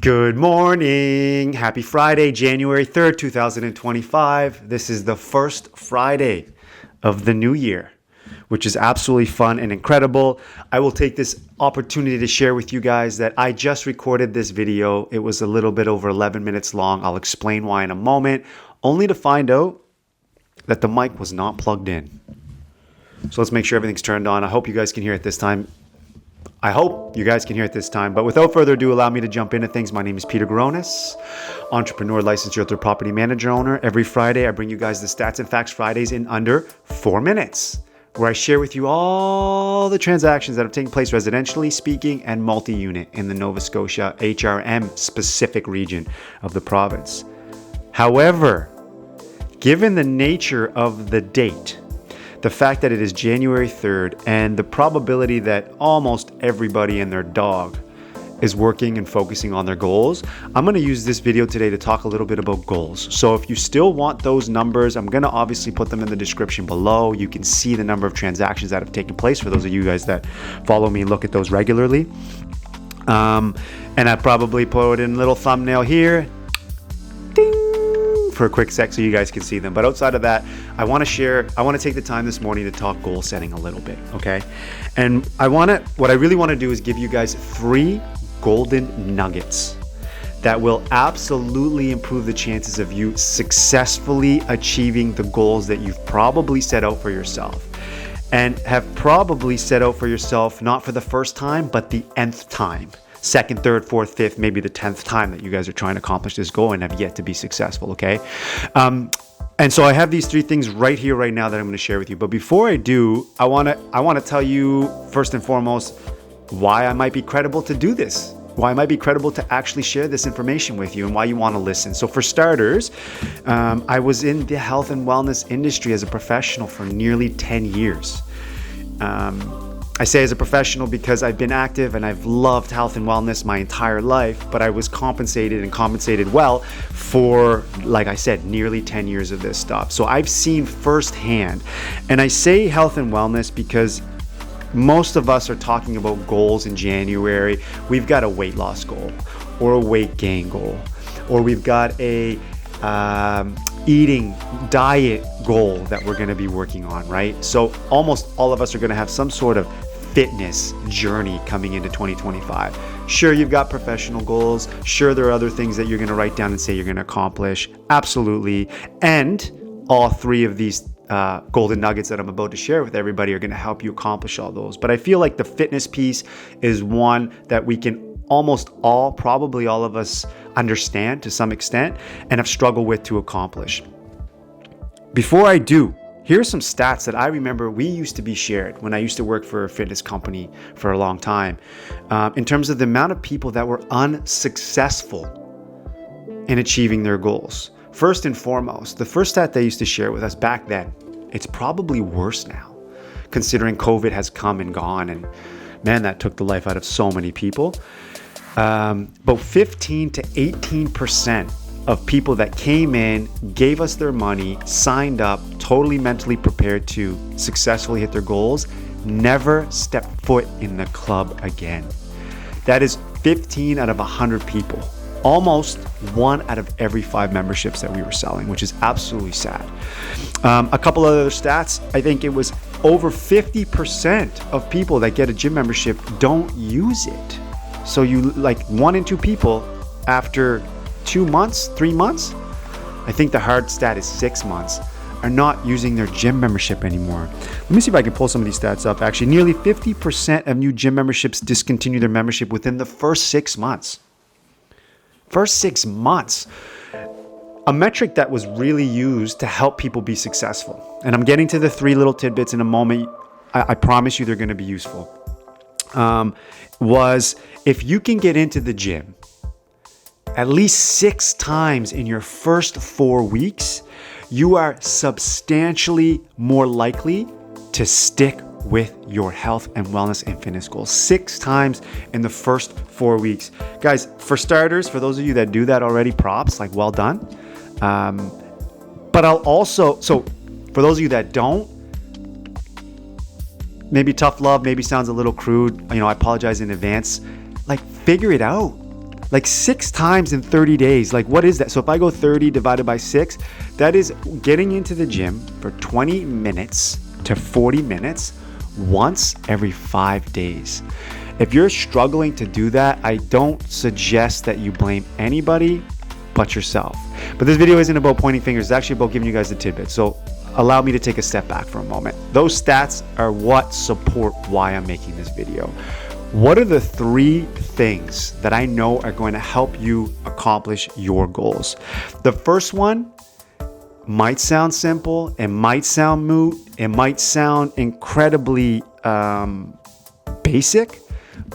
Good morning. Happy Friday, January 3rd, 2025. This is the first Friday of the new year, which is absolutely fun and incredible. I will take this opportunity to share with you guys that I just recorded this video. It was a little bit over 11 minutes long. I'll explain why in a moment, only to find out that the mic was not plugged in. So let's make sure everything's turned on. I hope you guys can hear it this time. But without further ado, allow me to jump into things. My name is Peter Garonis, entrepreneur, licensed realtor, property manager, owner. Every Friday, I bring you guys the Stats and Facts Fridays in under 4 minutes, where I share with you all the transactions that have taken place residentially speaking and multi-unit in the Nova Scotia HRM specific region of the province. However, given the nature of the date, the fact that it is January 3rd and the probability that almost everybody and their dog is working and focusing on their goals, I'm going to use this video today to talk a little bit about goals. So if you still want those numbers, I'm going to obviously put them in the description below. You can see the number of transactions that have taken place for those of you guys that follow me and look at those regularly. And I probably put in a little thumbnail here. Ding! For a quick sec so you guys can see them. But outside of that, I want to take the time this morning to talk goal setting a little bit, okay? And what I really want to do is give you guys 3 golden nuggets that will absolutely improve the chances of you successfully achieving the goals that you've probably set out for yourself, and have probably set out for yourself not for the first time, but the nth time. Second, third, fourth, fifth, maybe the 10th time that you guys are trying to accomplish this goal and have yet to be successful, okay? And so I have these 3 things right here, right now that I'm going to share with you. But before I do, I want to tell you first and foremost why I might be credible to do this, why I might be credible to actually share this information with you, and why you want to listen. So for starters, I was in the health and wellness industry as a professional for nearly 10 years. I say as a professional because I've been active and I've loved health and wellness my entire life, but I was compensated well for, like I said, nearly 10 years of this stuff. So I've seen firsthand, and I say health and wellness because most of us are talking about goals in January. We've got a weight loss goal or a weight gain goal, or we've got a eating diet goal that we're going to be working on, right? So almost all of us are going to have some sort of fitness journey coming into 2025. Sure, you've got professional goals. Sure, there are other things that you're going to write down and say you're going to accomplish. Absolutely. And all 3 of these golden nuggets that I'm about to share with everybody are going to help you accomplish all those. But I feel like the fitness piece is one that we can probably all of us understand to some extent and have struggled with to accomplish. Before I do, here's some stats that I remember we used to be shared when I used to work for a fitness company for a long time, in terms of the amount of people that were unsuccessful in achieving their goals. First and foremost, the first stat they used to share with us back then, it's probably worse now, considering COVID has come and gone, and man, that took the life out of so many people. About 15 to 18% of people that came in, gave us their money, signed up, totally mentally prepared to successfully hit their goals, never stepped foot in the club again. That is 15 out of 100 people. Almost 1 out of every 5 memberships that we were selling, which is absolutely sad. A couple of other stats, I think it was over 50% of people that get a gym membership don't use it. So you, like 1 in 2 people after 2 months, 3 months, I think the hard stat is 6 months, are not using their gym membership anymore. Let me see if I can pull some of these stats up. Actually, nearly 50% of new gym memberships discontinue their membership within the first 6 months. First 6 months. A metric that was really used to help people be successful. And I'm getting to the 3 little tidbits in a moment. I promise you they're going to be useful. Was if you can get into the gym at least 6 times in your first 4 weeks, you are substantially more likely to stick with your health and wellness and fitness goals. 6 times in the first 4 weeks. Guys, for starters, for those of you that do that already, props, like well done. But I'll also, so for those of you that don't, maybe tough love, maybe sounds a little crude. I apologize in advance. Like, figure it out. Like 6 times in 30 days. Like what is that? So if I go 30 divided by 6, that is getting into the gym for 20 minutes to 40 minutes once every 5 days. If you're struggling to do that, I don't suggest that you blame anybody but yourself. But this video isn't about pointing fingers. It's actually about giving you guys the tidbits. So allow me to take a step back for a moment. Those stats are what support why I'm making this video. What are the 3 things that I know are going to help you accomplish your goals? The first one might sound simple, it might sound moot, it might sound incredibly basic,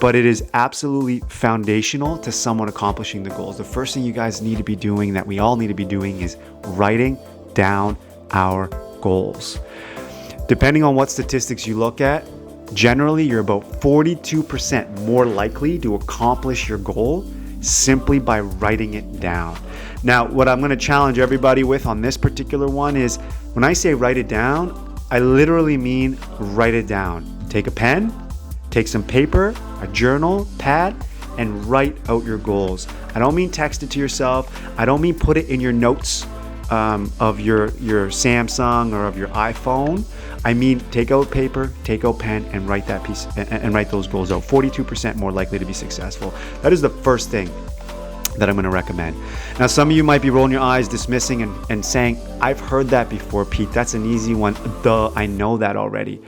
but it is absolutely foundational to someone accomplishing the goals. The first thing you guys need to be doing, that we all need to be doing, is writing down our goals. Depending on what statistics you look at, generally you're about 42% more likely to accomplish your goal simply by writing it down. Now, what I'm going to challenge everybody with on this particular one is, when I say write it down, I literally mean write it down. Take a pen, take some paper, a journal, pad, and write out your goals. I don't mean text it to yourself. I don't mean put it in your notes of your Samsung or of your iPhone. I mean, take out paper, take out pen, and write that piece and write those goals out. 42% more likely to be successful. That is the first thing that I'm going to recommend. Now, some of you might be rolling your eyes, dismissing and saying, I've heard that before, Pete. That's an easy one. Duh, I know that already.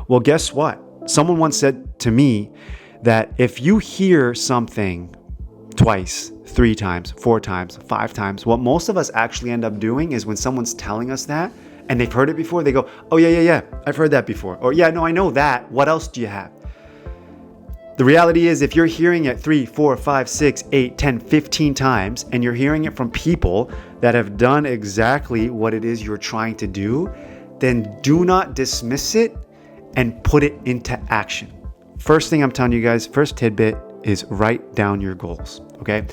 Well, guess what? Someone once said to me that if you hear something twice, 3 times, 4 times, 5 times, what most of us actually end up doing is, when someone's telling us that and they've heard it before, they go, oh yeah, I've heard that before. Or yeah, no, I know that. What else do you have? The reality is, if you're hearing it 3, 4, 5, 6, 8, 10, 15 times, and you're hearing it from people that have done exactly what it is you're trying to do, then do not dismiss it and put it into action. First thing I'm telling you guys, first tidbit, is write down your goals, okay?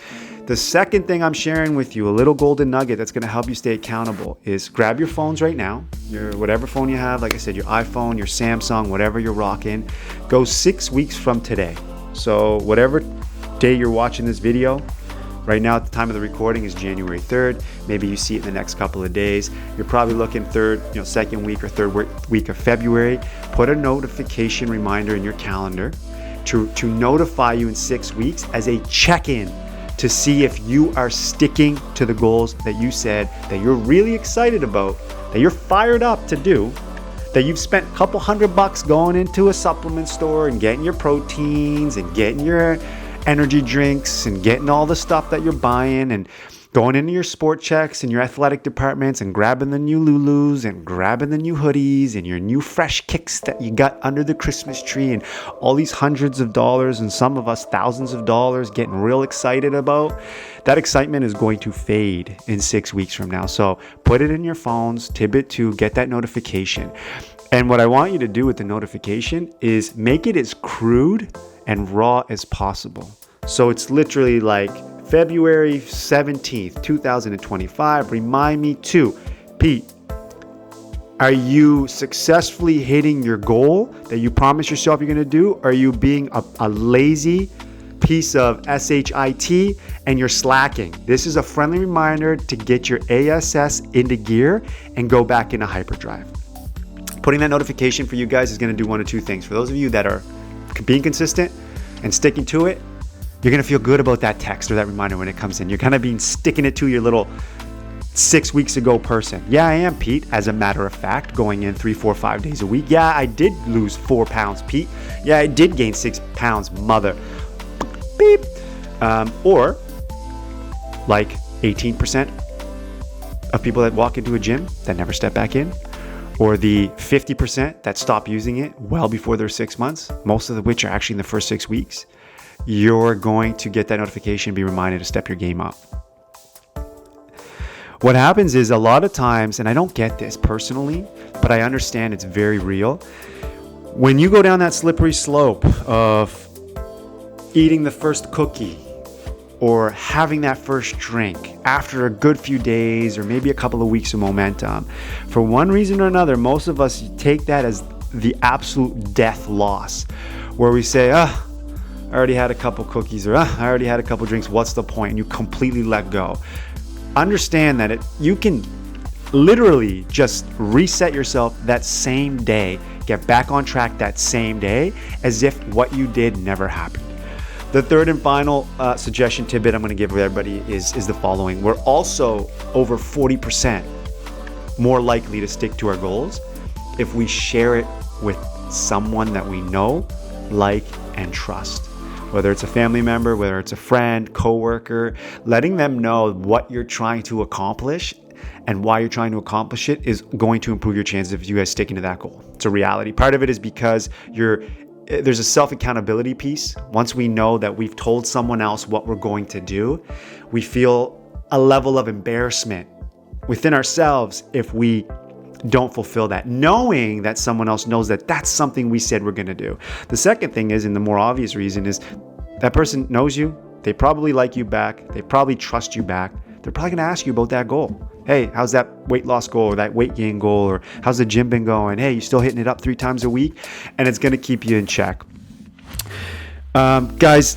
The second thing I'm sharing with you, a little golden nugget that's gonna help you stay accountable, is grab your phones right now, your whatever phone you have, like I said, your iPhone, your Samsung, whatever you're rocking, go 6 weeks from today. So whatever day you're watching this video, right now at the time of the recording is January 3rd. Maybe you see it in the next couple of days. You're probably looking second week or third week of February. Put a notification reminder in your calendar to notify you in 6 weeks as a check-in to see if you are sticking to the goals that you said that you're really excited about, that you're fired up to do, that you've spent a couple $100 going into a supplement store and getting your proteins and getting your energy drinks and getting all the stuff that you're buying and going into your sport checks and your athletic departments and grabbing the new Lulus and grabbing the new hoodies and your new fresh kicks that you got under the Christmas tree, and all these hundreds of dollars and some of us thousands of dollars getting real excited about. That excitement is going to fade in 6 weeks from now. So put it in your phones, tidbit 2, get that notification. And what I want you to do with the notification is make it as crude and raw as possible. So it's literally like, February 17th, 2025, remind me to, Pete, are you successfully hitting your goal that you promised yourself you're going to do? Are you being a lazy piece of shit and you're slacking? This is a friendly reminder to get your ASS into gear and go back into hyperdrive. Putting that notification for you guys is going to do one of 2 things. For those of you that are being consistent and sticking to it, you're going to feel good about that text or that reminder when it comes in. You're kind of being sticking it to your little 6 weeks ago person. Yeah, I am, Pete. As a matter of fact, going in 3, 4, 5 days a week. Yeah, I did lose 4 pounds, Pete. Yeah, I did gain 6 pounds, mother. Beep. Or like 18% of people that walk into a gym that never step back in, or the 50% that stop using it well before their 6 months, most of which are actually in the first 6 weeks. You're going to get that notification and be reminded to step your game up. What happens is, a lot of times, and I don't get this personally, but I understand it's very real. When you go down that slippery slope of eating the first cookie or having that first drink after a good few days or maybe a couple of weeks of momentum, for one reason or another, most of us take that as the absolute death loss, where we say, I already had a couple cookies, or I already had a couple drinks. What's the point? And you completely let go. Understand that you can literally just reset yourself that same day, get back on track that same day, as if what you did never happened. The third and final suggestion tidbit I'm going to give everybody is the following. We're also over 40% more likely to stick to our goals if we share it with someone that we know, like, and trust. Whether it's a family member, whether it's a friend, coworker, letting them know what you're trying to accomplish and why you're trying to accomplish it is going to improve your chances of you guys sticking to that goal. It's a reality. Part of it is because there's a self-accountability piece. Once we know that we've told someone else what we're going to do, we feel a level of embarrassment within ourselves if we don't fulfill that, knowing that someone else knows that that's something we said we're going to do. The second thing is, and the more obvious reason is, that person knows you. They probably like you back. They probably trust you back. They're probably going to ask you about that goal. Hey, how's that weight loss goal or that weight gain goal, or how's the gym been going? Hey, you still hitting it up 3 times a week? And it's going to keep you in check. Guys,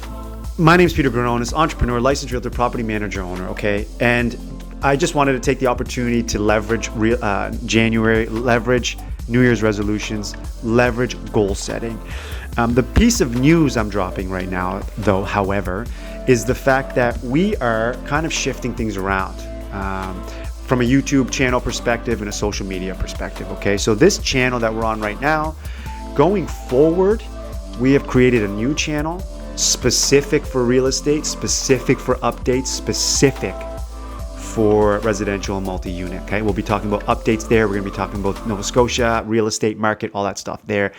my name is Peter Garonis, entrepreneur, licensed realtor, property manager, owner, okay? And I just wanted to take the opportunity to leverage January, leverage New Year's resolutions, leverage goal setting. The piece of news I'm dropping right now, though, however, is the fact that we are kind of shifting things around from a YouTube channel perspective and a social media perspective, okay? So this channel that we're on right now, going forward, we have created a new channel specific for real estate, specific for updates, specific for residential and multi-unit, okay? We'll be talking about updates there. We're going to be talking about Nova Scotia, real estate market, all that stuff there.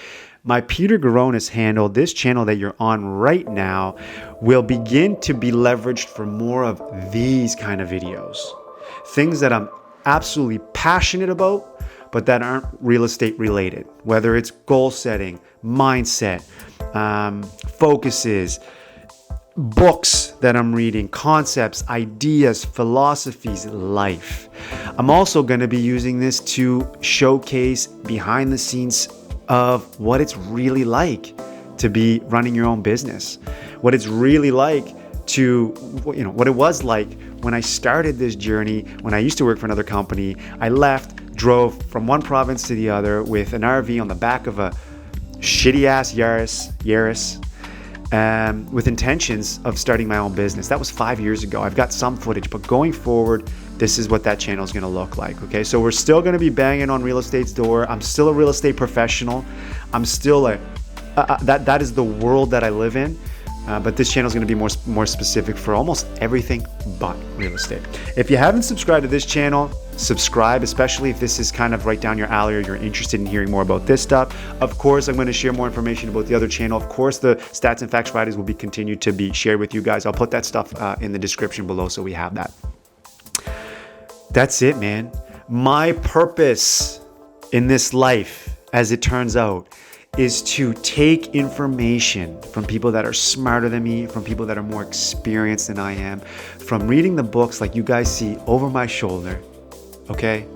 My Peter Garonis handle, this channel that you're on right now, will begin to be leveraged for more of these kind of videos. Things that I'm absolutely passionate about, but that aren't real estate related. Whether it's goal setting, mindset, focuses, books that I'm reading, concepts, ideas, philosophies, life. I'm also going to be using this to showcase behind the scenes of what it's really like to be running your own business, what it's really like to, what it was like when I started this journey, when I used to work for another company. I left, drove from one province to the other with an RV on the back of a shitty ass Yaris, with intentions of starting my own business. That was 5 years ago. I've got some footage, but going forward, this is what that channel is going to look like. Okay, so we're still going to be banging on real estate's door. I'm still a real estate professional. I'm still that is the world that I live in. But this channel is going to be more specific for almost everything but real estate. If you haven't subscribed to this channel, subscribe, especially if this is kind of right down your alley or you're interested in hearing more about this stuff. Of course, I'm going to share more information about the other channel. Of course, the Stats and Facts Fridays will be continued to be shared with you guys. I'll put that stuff in the description below so we have that. That's it, man. My purpose in this life, as it turns out, is to take information from people that are smarter than me, from people that are more experienced than I am, from reading the books like you guys see over my shoulder, okay?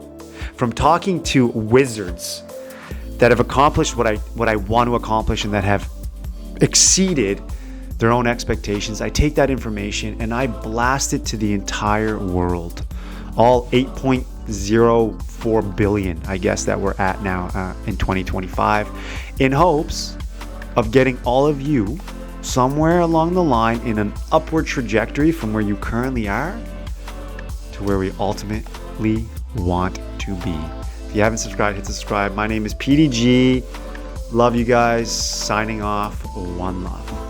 From talking to wizards that have accomplished what I want to accomplish and that have exceeded their own expectations. I take that information and I blast it to the entire world. All 8.04 billion, I guess, that we're at now in 2025, in hopes of getting all of you somewhere along the line in an upward trajectory from where you currently are to where we ultimately want to be. If you haven't subscribed, hit subscribe. My name is PDG. Love you guys. Signing off. One love.